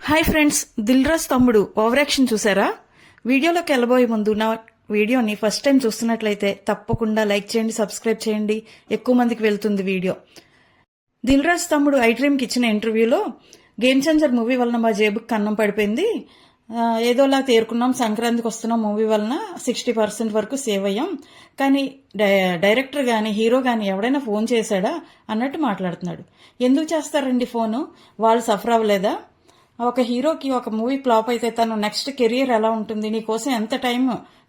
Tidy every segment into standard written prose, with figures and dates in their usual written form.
Hi friends, Dil Raju తమ్ముడు over action చూసారా? వీడియోలోకి వెళ్ళబోయే ముందు నా వీడియోని ఫస్ట్ టైం చూస్తున్నట్లయితే తప్పకుండా లైక్ చేయండి, సబ్స్క్రైబ్ చేయండి. ఎక్కువ మందికి వెళ్తుంది వీడియో. దిల్ రాజు తమ్ముడు ఐ డ్రీమ్కి ఇచ్చిన ఇంటర్వ్యూలో గేమ్ చేంజర్ మూవీ వలన మా జేబుకి కన్నం పడిపోయింది, ఏదోలా తేరుకున్నాం, సంక్రాంతికి వస్తున్నాం, మూవీ వలన 60% వరకు సేవ్ అయ్యాం, కానీ డైరెక్టర్ కానీ హీరో కానీ ఎవడైనా ఫోన్ చేశాడా అన్నట్టు మాట్లాడుతున్నాడు. ఎందుకు చేస్తారండి ఫోను? వాళ్ళు సఫర్ అవ్వలేదా? ఒక హీరోకి ఒక మూవీ ఫ్లాప్ అయితే తను నెక్స్ట్ కెరియర్ ఎలా ఉంటుంది, నీకోసం ఎంత టైం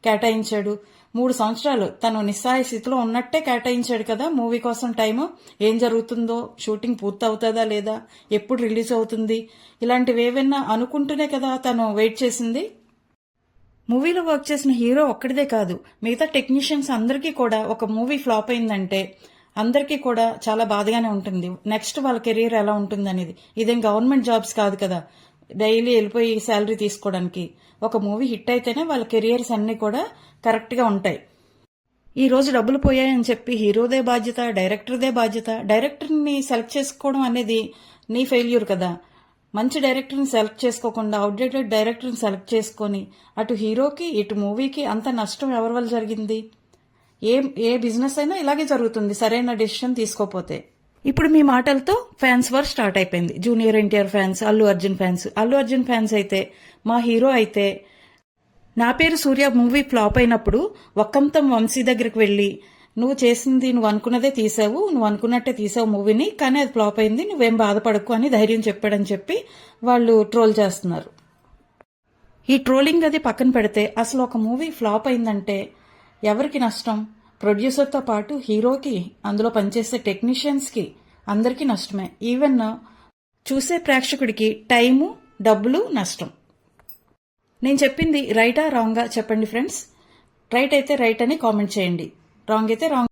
కేటాయించాడు? 3 సంవత్సరాలు తను నిస్సహాయ స్థితిలో ఉన్నట్టే కేటాయించాడు కదా మూవీ కోసం టైము. ఏం జరుగుతుందో, షూటింగ్ పూర్తవుతుందా లేదా, ఎప్పుడు రిలీజ్ అవుతుంది, ఇలాంటివి ఏవైనా అనుకుంటూనే కదా తను వెయిట్ చేసింది. మూవీలో వర్క్ చేసిన హీరో ఒక్కడిదే కాదు, మిగతా టెక్నీషియన్స్ అందరికీ కూడా ఒక మూవీ ఫ్లాప్ అయిందంటే అందరికీ కూడా చాలా బాధగానే ఉంటుంది. నెక్స్ట్ వాళ్ళ కెరీర్ ఎలా ఉంటుంది అనేది. ఇదేం గవర్నమెంట్ జాబ్స్ కాదు కదా డైలీ వెళ్ళిపోయి శాలరీ తీసుకోవడానికి. ఒక మూవీ హిట్ అయితేనే వాళ్ళ కెరియర్స్ అన్నీ కూడా కరెక్ట్గా ఉంటాయి. ఈ రోజు డబ్బులు పోయాయని చెప్పి హీరోదే బాధ్యత, డైరెక్టర్దే బాధ్యత. డైరెక్టర్ని సెలెక్ట్ చేసుకోవడం అనేది నీ ఫెయిల్యూర్ కదా. మంచి డైరెక్టర్ని సెలెక్ట్ చేసుకోకుండా అవుట్డేటెడ్ డైరెక్టర్ని సెలెక్ట్ చేసుకొని అటు హీరోకి ఇటు మూవీకి అంత నష్టం ఎవరి వల్ల జరిగింది? ఏ బిజినెస్ అయినా ఇలాగే జరుగుతుంది సరైన డెసిషన్ తీసుకోపోతే. ఇప్పుడు మీ మాటలతో ఫ్యాన్స్ వార్ స్టార్ట్ అయిపోయింది. Junior NTR fans, Allu Arjun fans. Allu Arjun fans అయితే మా హీరో అయితే నా పేరు సూర్య మూవీ ఫ్లాప్ అయినప్పుడు ఒక్కంతం వంశీ దగ్గరికి వెళ్ళి, నువ్వు చేసింది నువ్వు అనుకున్నదే తీసావు, నువ్వు అనుకున్నట్టే తీసావు మూవీని, కానీ అది ఫ్లాప్ అయింది, నువ్వేం బాధపడకు అని ధైర్యం చెప్పాడని చెప్పి వాళ్ళు ట్రోల్ చేస్తున్నారు. ఈ ట్రోలింగ్ అది పక్కన పెడితే అసలు ఒక మూవీ ఫ్లాప్ అయిందంటే ఎవరికి నష్టం? ప్రొడ్యూసర్తో పాటు హీరోకి, అందులో పనిచేసే టెక్నీషియన్స్కి అందరికీ నష్టమే. ఈవెన్ చూసే ప్రేక్షకుడికి టైము, డబ్బులు నష్టం. నేను చెప్పింది రైటా రాంగా చెప్పండి ఫ్రెండ్స్. రైట్ అయితే రైట్ అని కామెంట్ చేయండి, రాంగ్ అయితే రాంగ్.